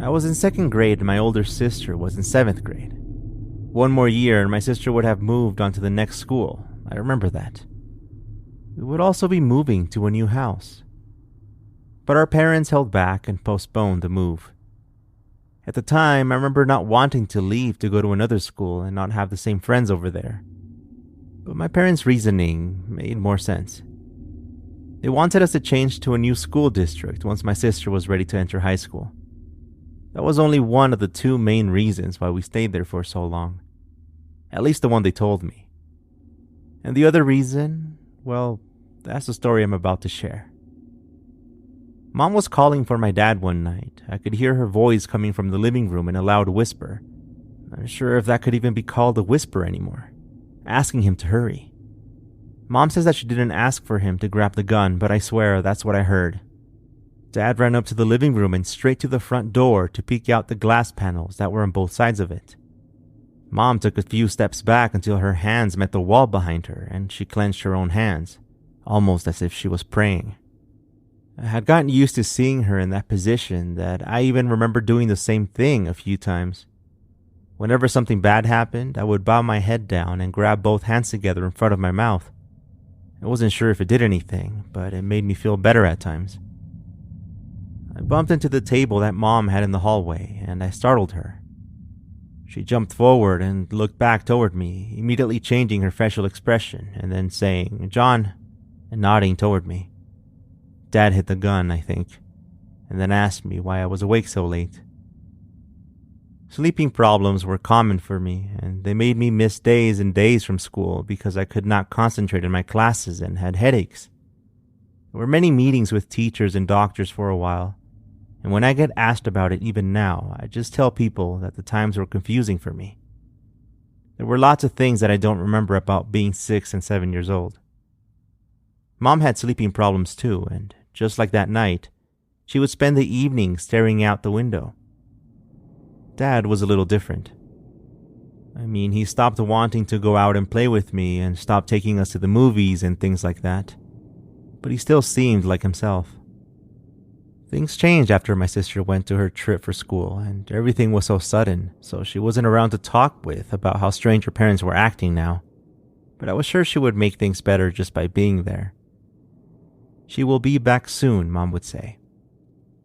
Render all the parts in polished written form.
I was in 2nd grade and my older sister was in 7th grade. One more year and my sister would have moved on to the next school. I remember that. We would also be moving to a new house. But our parents held back and postponed the move. At the time, I remember not wanting to leave to go to another school and not have the same friends over there. But my parents' reasoning made more sense. They wanted us to change to a new school district once my sister was ready to enter high school. That was only one of the 2 main reasons why we stayed there for so long. At least the one they told me. And the other reason, well, that's the story I'm about to share. Mom was calling for my dad one night. I could hear her voice coming from the living room in a loud whisper. I'm not sure if that could even be called a whisper anymore. Asking him to hurry. Mom says that she didn't ask for him to grab the gun, but I swear that's what I heard. Dad ran up to the living room and straight to the front door to peek out the glass panels that were on both sides of it. Mom took a few steps back until her hands met the wall behind her and she clenched her own hands, almost as if she was praying. I had gotten used to seeing her in that position that I even remember doing the same thing a few times. Whenever something bad happened, I would bow my head down and grab both hands together in front of my mouth. I wasn't sure if it did anything, but it made me feel better at times. I bumped into the table that Mom had in the hallway, and I startled her. She jumped forward and looked back toward me, immediately changing her facial expression and then saying, "John," and nodding toward me. Dad hit the gun, I think, and then asked me why I was awake so late. Sleeping problems were common for me, and they made me miss days and days from school because I could not concentrate in my classes and had headaches. There were many meetings with teachers and doctors for a while, and when I get asked about it even now, I just tell people that the times were confusing for me. There were lots of things that I don't remember about being 6 and 7 years old. Mom had sleeping problems too, and just like that night, she would spend the evening staring out the window. Dad was a little different. I mean, he stopped wanting to go out and play with me and stopped taking us to the movies and things like that. But he still seemed like himself. Things changed after my sister went to her trip for school, and everything was so sudden, so she wasn't around to talk with about how strange her parents were acting now. But I was sure she would make things better just by being there. "She will be back soon," Mom would say.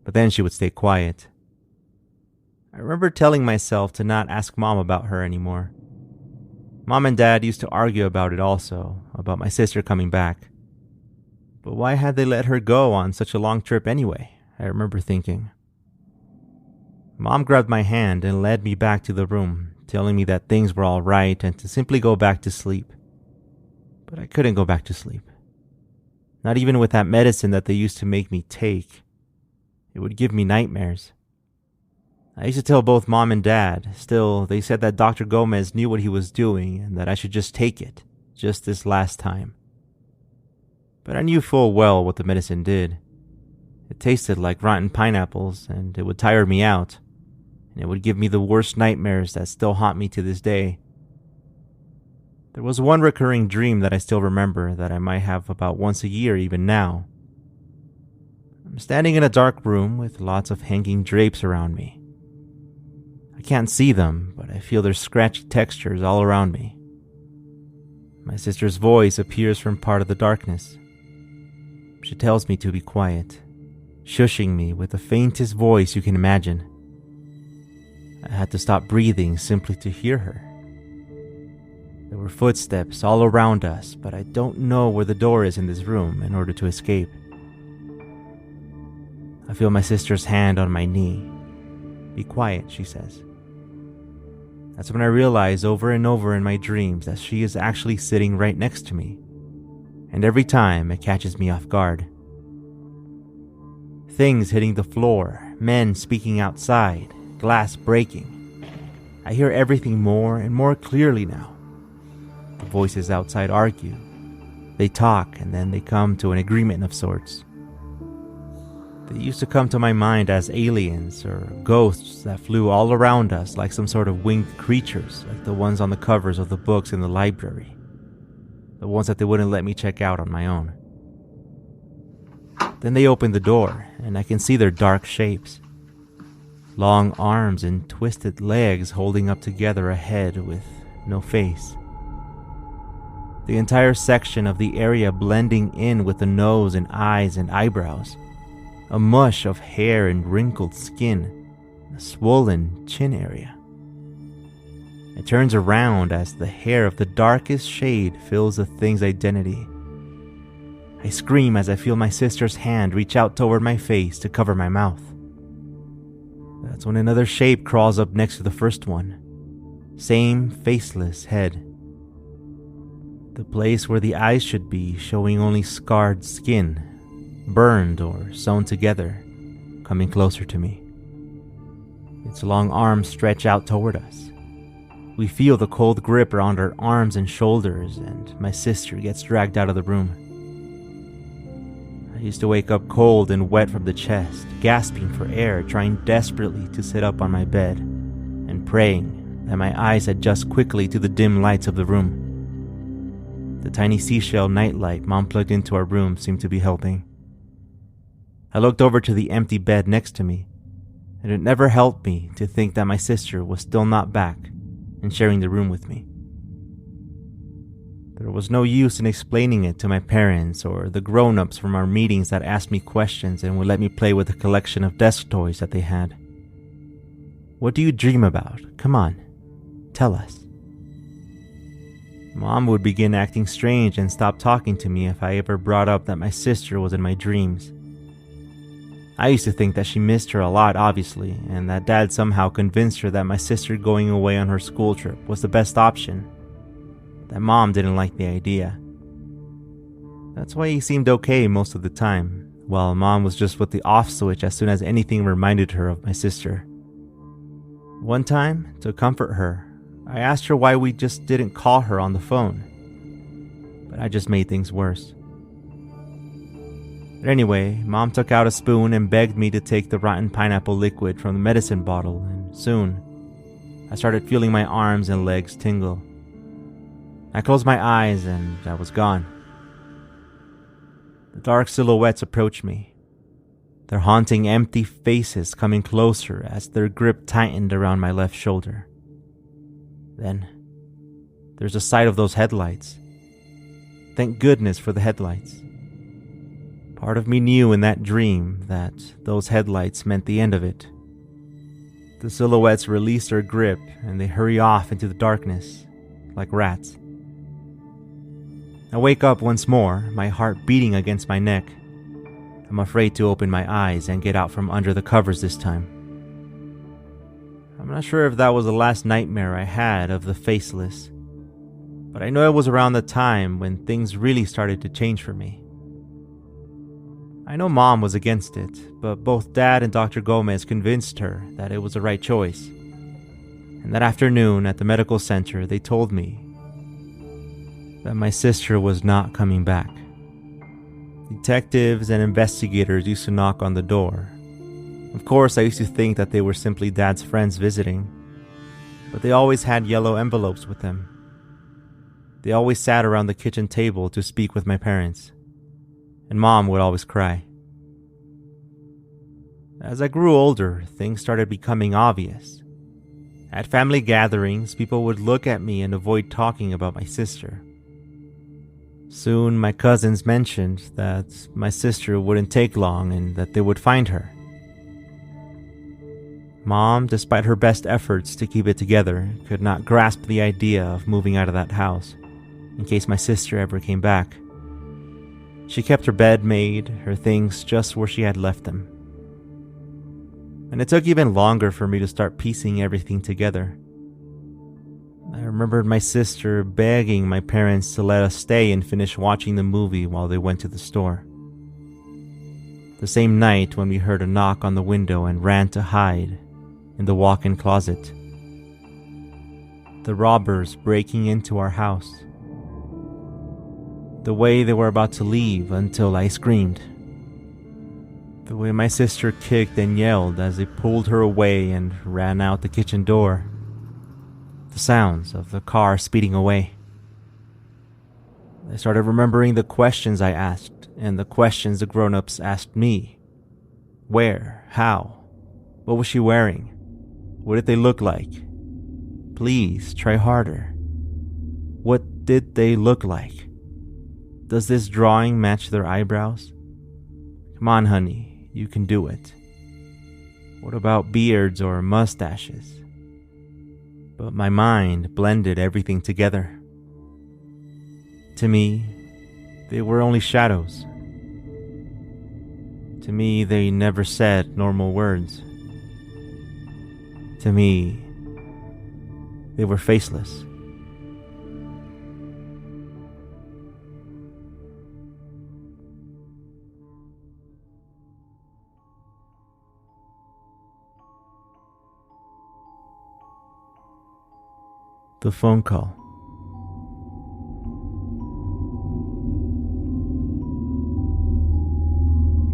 But then she would stay quiet. I remember telling myself to not ask Mom about her anymore. Mom and Dad used to argue about it also, about my sister coming back. But why had they let her go on such a long trip anyway? I remember thinking. Mom grabbed my hand and led me back to the room, telling me that things were all right and to simply go back to sleep. But I couldn't go back to sleep. Not even with that medicine that they used to make me take. It would give me nightmares. I used to tell both Mom and Dad. Still, they said that Dr. Gomez knew what he was doing and that I should just take it, just this last time. But I knew full well what the medicine did. It tasted like rotten pineapples, and it would tire me out, and it would give me the worst nightmares that still haunt me to this day. There was one recurring dream that I still remember that I might have about once a year even now. I'm standing in a dark room with lots of hanging drapes around me. I can't see them, but I feel their scratchy textures all around me. My sister's voice appears from part of the darkness. She tells me to be quiet, shushing me with the faintest voice you can imagine. I had to stop breathing simply to hear her. There were footsteps all around us, but I don't know where the door is in this room in order to escape. I feel my sister's hand on my knee. "Be quiet," she says. That's when I realize over and over in my dreams that she is actually sitting right next to me. And every time it catches me off guard. Things hitting the floor, men speaking outside, glass breaking. I hear everything more and more clearly now. The voices outside argue. They talk and then they come to an agreement of sorts. They used to come to my mind as aliens or ghosts that flew all around us like some sort of winged creatures, like the ones on the covers of the books in the library. The ones that they wouldn't let me check out on my own. Then they open the door, and I can see their dark shapes. long arms and twisted legs holding up together a head with no face. The entire section of the area blending in with the nose and eyes and eyebrows, a mush of hair and wrinkled skin, a swollen chin area. It turns around as the hair of the darkest shade fills the thing's identity. I scream as I feel my sister's hand reach out toward my face to cover my mouth. That's when another shape crawls up next to the first one. Same faceless head. The place where the eyes should be, showing only scarred skin, burned or sewn together, coming closer to me. Its long arms stretch out toward us. We feel the cold grip around our arms and shoulders, and my sister gets dragged out of the room. I used to wake up cold and wet from the chest, gasping for air, trying desperately to sit up on my bed, and praying that my eyes adjust quickly to the dim lights of the room. The tiny seashell nightlight Mom plugged into our room seemed to be helping. I looked over to the empty bed next to me, and it never helped me to think that my sister was still not back and sharing the room with me. There was no use in explaining it to my parents or the grown-ups from our meetings that asked me questions and would let me play with a collection of desk toys that they had. What do you dream about? Come on, tell us. Mom would begin acting strange and stop talking to me if I ever brought up that my sister was in my dreams. I used to think that she missed her a lot, obviously, and that Dad somehow convinced her that my sister going away on her school trip was the best option. That Mom didn't like the idea. That's why he seemed okay most of the time, while Mom was just with the off switch as soon as anything reminded her of my sister. One time, to comfort her, I asked her why we just didn't call her on the phone. But I just made things worse. But anyway, Mom took out a spoon and begged me to take the rotten pineapple liquid from the medicine bottle, and soon, I started feeling my arms and legs tingle. I closed my eyes and I was gone. The dark silhouettes approached me, their haunting empty faces coming closer as their grip tightened around my left shoulder. Then, there's the sight of those headlights. Thank goodness for the headlights. Part of me knew in that dream that those headlights meant the end of it. The silhouettes release their grip and they hurry off into the darkness, like rats. I wake up once more, my heart beating against my neck. I'm afraid to open my eyes and get out from under the covers this time. I'm not sure if that was the last nightmare I had of the Faceless, but I know it was around the time when things really started to change for me. I know Mom was against it, but both Dad and Dr. Gomez convinced her that it was the right choice. And that afternoon at the medical center, they told me that my sister was not coming back. Detectives and investigators used to knock on the door. Of course, I used to think that they were simply Dad's friends visiting, but they always had yellow envelopes with them. They always sat around the kitchen table to speak with my parents, and Mom would always cry. As I grew older, things started becoming obvious. At family gatherings, people would look at me and avoid talking about my sister. Soon, my cousins mentioned that my sister wouldn't take long and that they would find her. Mom, despite her best efforts to keep it together, could not grasp the idea of moving out of that house, in case my sister ever came back. She kept her bed made, her things just where she had left them. And it took even longer for me to start piecing everything together. I remembered my sister begging my parents to let us stay and finish watching the movie while they went to the store. The same night when we heard a knock on the window and ran to hide in the walk-in closet. The robbers breaking into our house. The way they were about to leave until I screamed. The way my sister kicked and yelled as they pulled her away and ran out the kitchen door. The sounds of the car speeding away. I started remembering the questions I asked and the questions the grown-ups asked me. Where? How? What was she wearing? What did they look like? Please, try harder. What did they look like? Does this drawing match their eyebrows? Come on, honey, you can do it. What about beards or mustaches? But my mind blended everything together. To me, they were only shadows. To me, they never said normal words. To me, they were faceless. The phone call.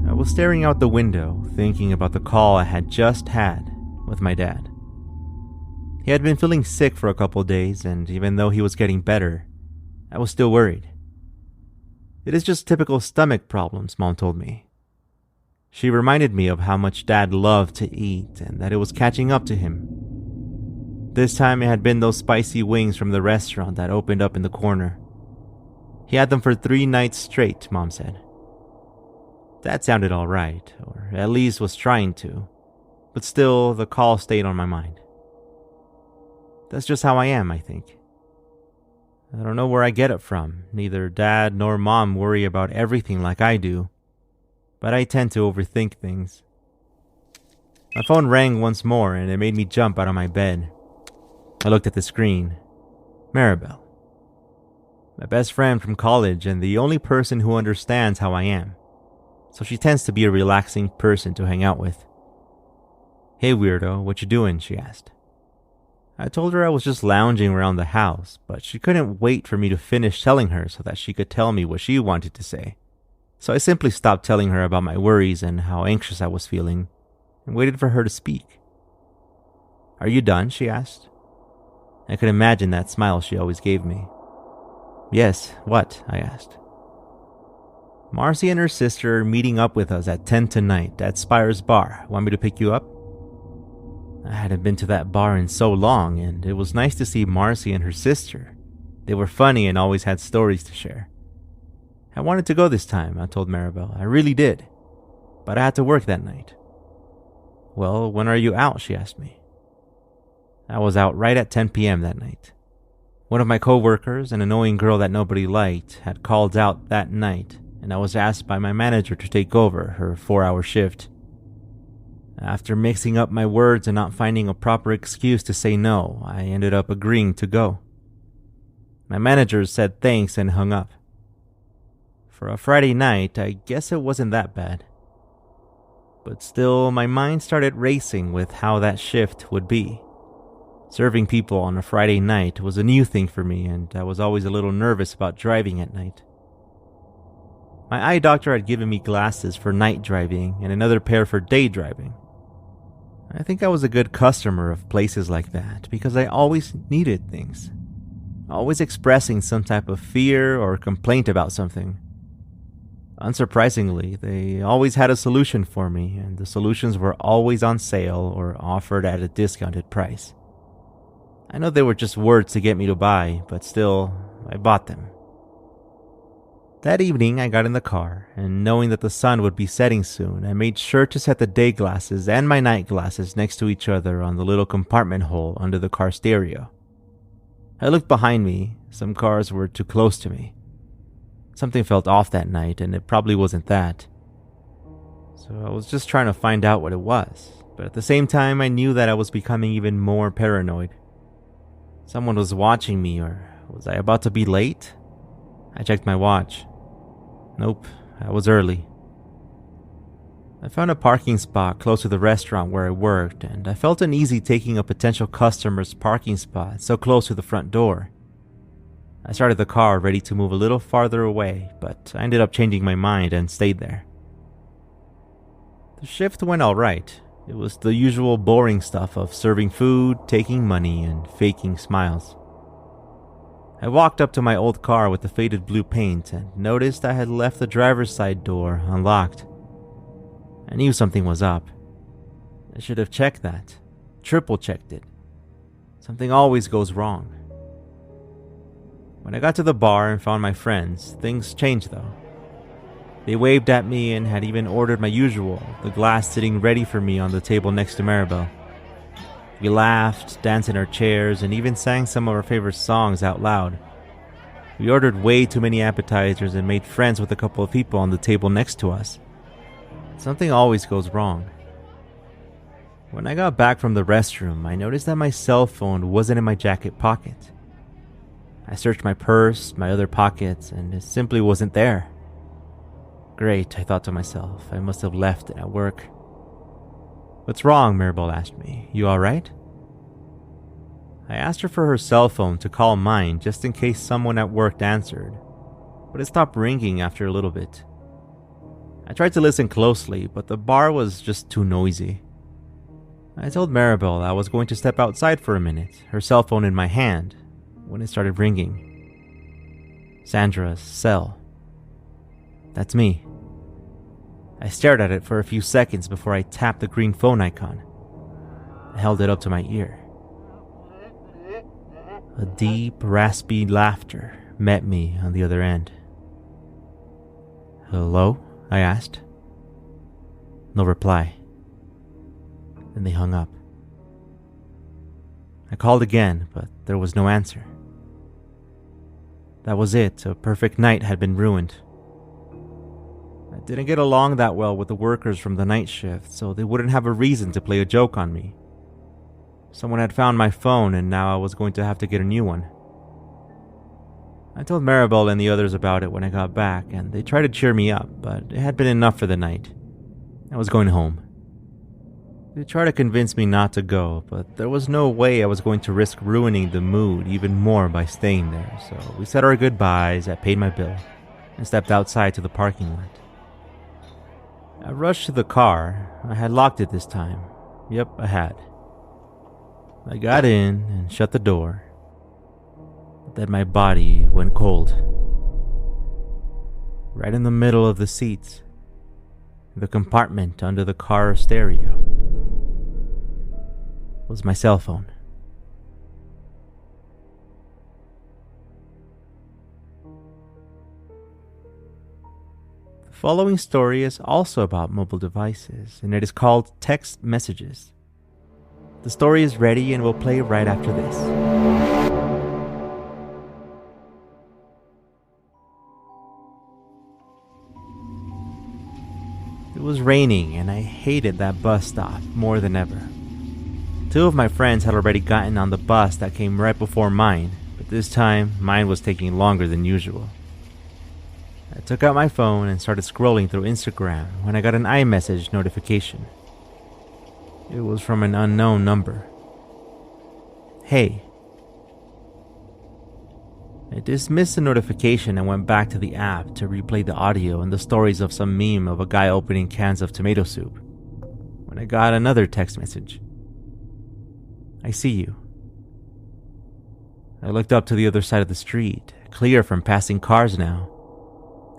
I was staring out the window, thinking about the call I had just had with my dad. He had been feeling sick for a couple days, and even though he was getting better, I was still worried. It is just typical stomach problems, Mom told me. She reminded me of how much Dad loved to eat and that it was catching up to him. This time it had been those spicy wings from the restaurant that opened up in the corner. He had them for 3 nights straight, Mom said. That sounded alright, or at least was trying to, but still the call stayed on my mind. That's just how I am, I think. I don't know where I get it from. Neither Dad nor Mom worry about everything like I do, but I tend to overthink things. My phone rang once more and it made me jump out of my bed. I looked at the screen. Maribel. My best friend from college and the only person who understands how I am. So she tends to be a relaxing person to hang out with. Hey weirdo, what you doing? She asked. I told her I was just lounging around the house, but she couldn't wait for me to finish telling her so that she could tell me what she wanted to say. So I simply stopped telling her about my worries and how anxious I was feeling, and waited for her to speak. Are you done? She asked. I could imagine that smile she always gave me. Yes, what? I asked. Marcy and her sister are meeting up with us at 10 tonight at Spire's Bar. Want me to pick you up? I hadn't been to that bar in so long, and it was nice to see Marcy and her sister. They were funny and always had stories to share. I wanted to go this time, I told Maribel. I really did. But I had to work that night. Well, when are you out? She asked me. I was out right at 10 p.m. that night. One of my co-workers, an annoying girl that nobody liked, had called out that night, and I was asked by my manager to take over her 4-hour shift. After mixing up my words and not finding a proper excuse to say no, I ended up agreeing to go. My manager said thanks and hung up. For a Friday night, I guess it wasn't that bad. But still, my mind started racing with how that shift would be. Serving people on a Friday night was a new thing for me, and I was always a little nervous about driving at night. My eye doctor had given me glasses for night driving and another pair for day driving. I think I was a good customer of places like that because I always needed things, always expressing some type of fear or complaint about something. Unsurprisingly, they always had a solution for me, and the solutions were always on sale or offered at a discounted price. I know they were just words to get me to buy, but still, I bought them. That evening, I got in the car, and knowing that the sun would be setting soon, I made sure to set the day glasses and my night glasses next to each other on the little compartment hole under the car stereo. I looked behind me. Some cars were too close to me. Something felt off that night, and it probably wasn't that. So I was just trying to find out what it was, but at the same time, I knew that I was becoming even more paranoid. Someone was watching me, or was I about to be late? I checked my watch. Nope, I was early. I found a parking spot close to the restaurant where I worked, and I felt uneasy taking a potential customer's parking spot so close to the front door. I started the car ready to move a little farther away, but I ended up changing my mind and stayed there. The shift went alright. It was the usual boring stuff of serving food, taking money, and faking smiles. I walked up to my old car with the faded blue paint and noticed I had left the driver's side door unlocked. I knew something was up. I should have checked that. Triple checked it. Something always goes wrong. When I got to the bar and found my friends, things changed though. They waved at me and had even ordered my usual, the glass sitting ready for me on the table next to Maribel. We laughed, danced in our chairs, and even sang some of our favorite songs out loud. We ordered way too many appetizers and made friends with a couple of people on the table next to us. Something always goes wrong. When I got back from the restroom, I noticed that my cell phone wasn't in my jacket pocket. I searched my purse, my other pockets, and it simply wasn't there. Great, I thought to myself. I must have left it at work. What's wrong? Maribel asked me. You alright? I asked her for her cell phone to call mine just in case someone at work answered, but it stopped ringing after a little bit. I tried to listen closely, but the bar was just too noisy. I told Maribel I was going to step outside for a minute, her cell phone in my hand, when it started ringing. Sandra's cell. That's me. I stared at it for a few seconds before I tapped the green phone icon. I held it up to my ear. A deep, raspy laughter met me on the other end. Hello? I asked. No reply. Then they hung up. I called again, but there was no answer. That was it. A perfect night had been ruined. I didn't get along that well with the workers from the night shift, so they wouldn't have a reason to play a joke on me. Someone had found my phone, and now I was going to have to get a new one. I told Maribel and the others about it when I got back, and they tried to cheer me up, but it had been enough for the night. I was going home. They tried to convince me not to go, but there was no way I was going to risk ruining the mood even more by staying there, so we said our goodbyes, I paid my bill, and stepped outside to the parking lot. I rushed to the car. I had locked it this time. Yep, I had. I got in and shut the door. But then my body went cold. Right in the middle of the seats, the compartment under the car stereo, was my cell phone. The following story is also about mobile devices, and it is called Text Messages. The story is ready and will play right after this. It was raining, and I hated that bus stop more than ever. Two of my friends had already gotten on the bus that came right before mine, but this time, mine was taking longer than usual. I took out my phone and started scrolling through Instagram when I got an iMessage notification. It was from an unknown number. Hey. I dismissed the notification and went back to the app to replay the audio and the stories of some meme of a guy opening cans of tomato soup, when I got another text message. I see you. I looked up to the other side of the street, clear from passing cars now,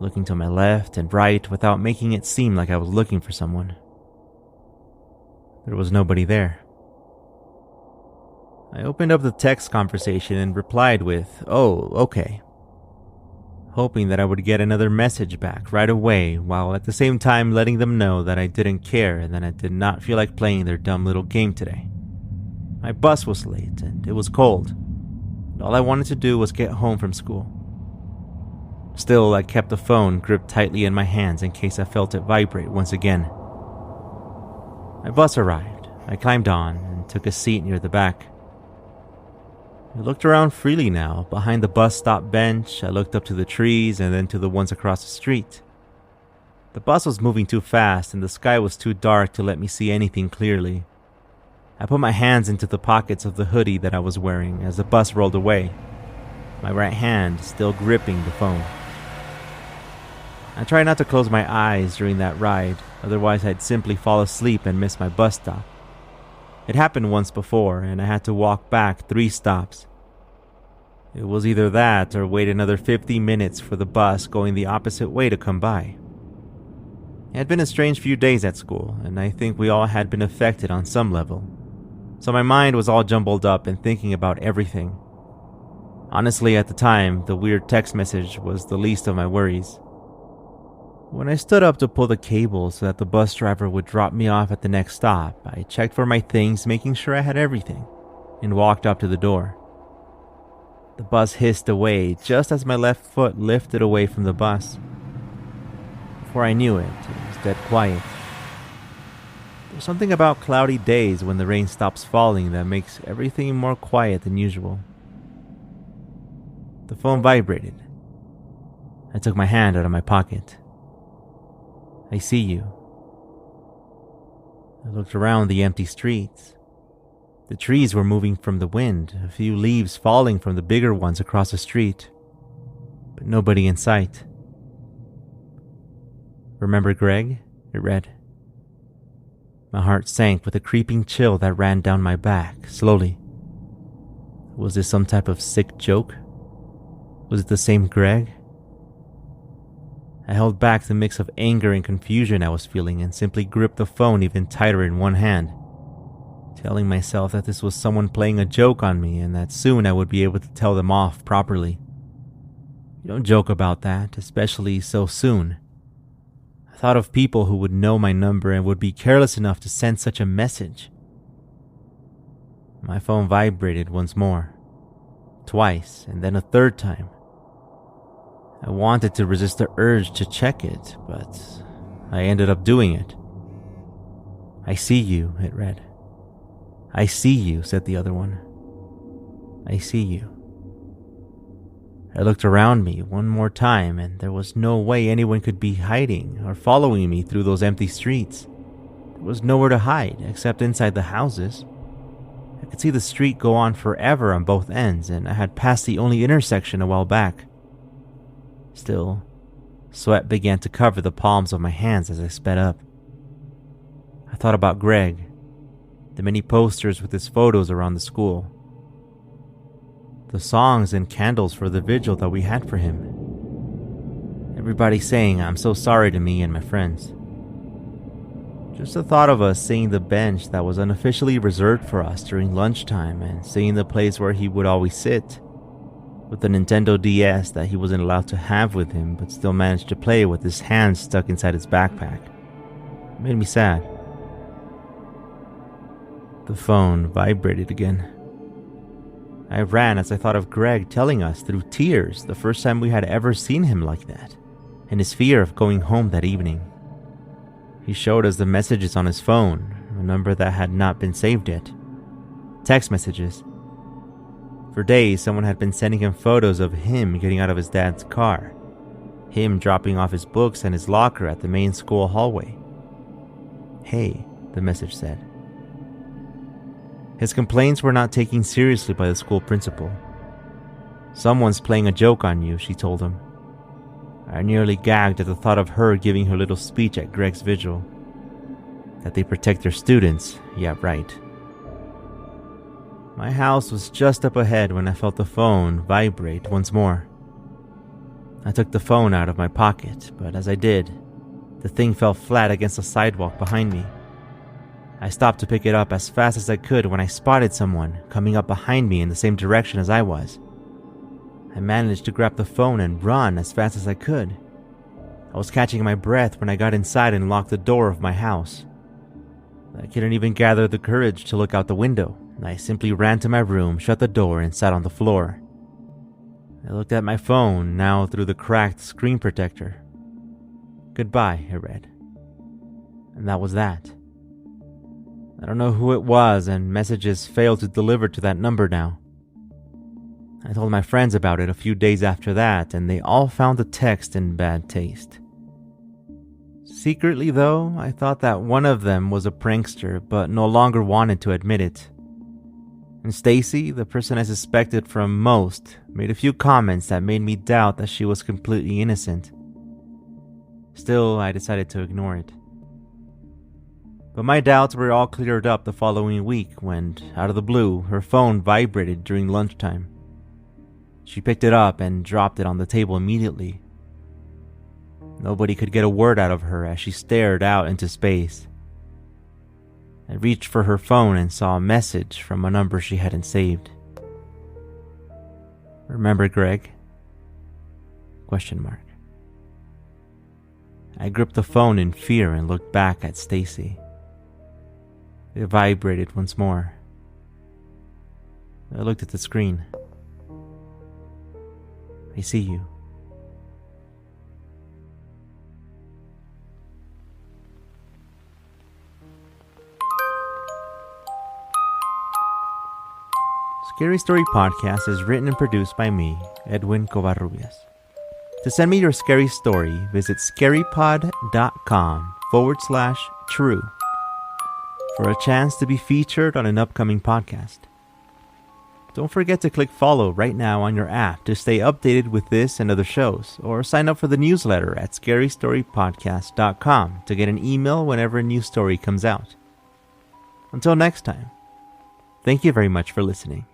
looking to my left and right without making it seem like I was looking for someone. There was nobody there. I opened up the text conversation and replied with, "Oh, okay," hoping that I would get another message back right away, while at the same time letting them know that I didn't care and that I did not feel like playing their dumb little game today. My bus was late and it was cold, and all I wanted to do was get home from school. Still, I kept the phone gripped tightly in my hands in case I felt it vibrate once again. My bus arrived. I climbed on and took a seat near the back. I looked around freely now. Behind the bus stop bench, I looked up to the trees and then to the ones across the street. The bus was moving too fast and the sky was too dark to let me see anything clearly. I put my hands into the pockets of the hoodie that I was wearing as the bus rolled away, my right hand still gripping the phone. I tried not to close my eyes during that ride, otherwise I'd simply fall asleep and miss my bus stop. It happened once before, and I had to walk back 3 stops. It was either that or wait another 50 minutes for the bus going the opposite way to come by. It had been a strange few days at school, and I think we all had been affected on some level. So my mind was all jumbled up and thinking about everything. Honestly, at the time, the weird text message was the least of my worries. When I stood up to pull the cable so that the bus driver would drop me off at the next stop, I checked for my things, making sure I had everything, and walked up to the door. The bus hissed away just as my left foot lifted away from the bus. Before I knew it, it was dead quiet. There's something about cloudy days when the rain stops falling that makes everything more quiet than usual. The phone vibrated. I took my hand out of my pocket. I see you. I looked around the empty streets. The trees were moving from the wind, a few leaves falling from the bigger ones across the street, but nobody in sight. Remember Greg? It read. My heart sank with a creeping chill that ran down my back, slowly. Was this some type of sick joke? Was it the same Greg? I held back the mix of anger and confusion I was feeling and simply gripped the phone even tighter in one hand, telling myself that this was someone playing a joke on me and that soon I would be able to tell them off properly. You don't joke about that, especially so soon. I thought of people who would know my number and would be careless enough to send such a message. My phone vibrated once more, twice, and then a third time. I wanted to resist the urge to check it, but I ended up doing it. I see you, it read. I see you, said the other one. I see you. I looked around me one more time, and there was no way anyone could be hiding or following me through those empty streets. There was nowhere to hide except inside the houses. I could see the street go on forever on both ends, and I had passed the only intersection a while back. Still, sweat began to cover the palms of my hands as I sped up. I thought about Greg, the many posters with his photos around the school, the songs and candles for the vigil that we had for him. Everybody saying I'm so sorry to me and my friends. Just the thought of us seeing the bench that was unofficially reserved for us during lunchtime and seeing the place where he would always sit, with the Nintendo DS that he wasn't allowed to have with him but still managed to play with his hands stuck inside his backpack, made me sad. The phone vibrated again. I ran as I thought of Greg telling us through tears the first time we had ever seen him like that, and his fear of going home that evening. He showed us the messages on his phone, a number that had not been saved yet. Text messages. For days, someone had been sending him photos of him getting out of his dad's car, him dropping off his books and his locker at the main school hallway. Hey, the message said. His complaints were not taken seriously by the school principal. Someone's playing a joke on you, she told him. I nearly gagged at the thought of her giving her little speech at Greg's vigil. That they protect their students, yeah, right. My house was just up ahead when I felt the phone vibrate once more. I took the phone out of my pocket, but as I did, the thing fell flat against the sidewalk behind me. I stopped to pick it up as fast as I could when I spotted someone coming up behind me in the same direction as I was. I managed to grab the phone and run as fast as I could. I was catching my breath when I got inside and locked the door of my house. I couldn't even gather the courage to look out the window. I simply ran to my room, shut the door, and sat on the floor. I looked at my phone, now through the cracked screen protector. Goodbye, it read. And that was that. I don't know who it was, and messages failed to deliver to that number now. I told my friends about it a few days after that, and they all found the text in bad taste. Secretly, though, I thought that one of them was a prankster, but no longer wanted to admit it. And Stacy, the person I suspected from most, made a few comments that made me doubt that she was completely innocent. Still, I decided to ignore it. But my doubts were all cleared up the following week when, out of the blue, her phone vibrated during lunchtime. She picked it up and dropped it on the table immediately. Nobody could get a word out of her as she stared out into space. I reached for her phone and saw a message from a number she hadn't saved. "Remember Greg?" Question mark. I gripped the phone in fear and looked back at Stacy. It vibrated once more. I looked at the screen. "I see you." Scary Story Podcast is written and produced by me, EDWIN Covarrubias. To send me your scary story, visit scarypod.com/true for a chance to be featured on an upcoming podcast. Don't forget to click follow right now on your app to stay updated with this and other shows, or sign up for the newsletter at scarystorypodcast.com to get an email whenever a new story comes out. Until next time, thank you very much for listening.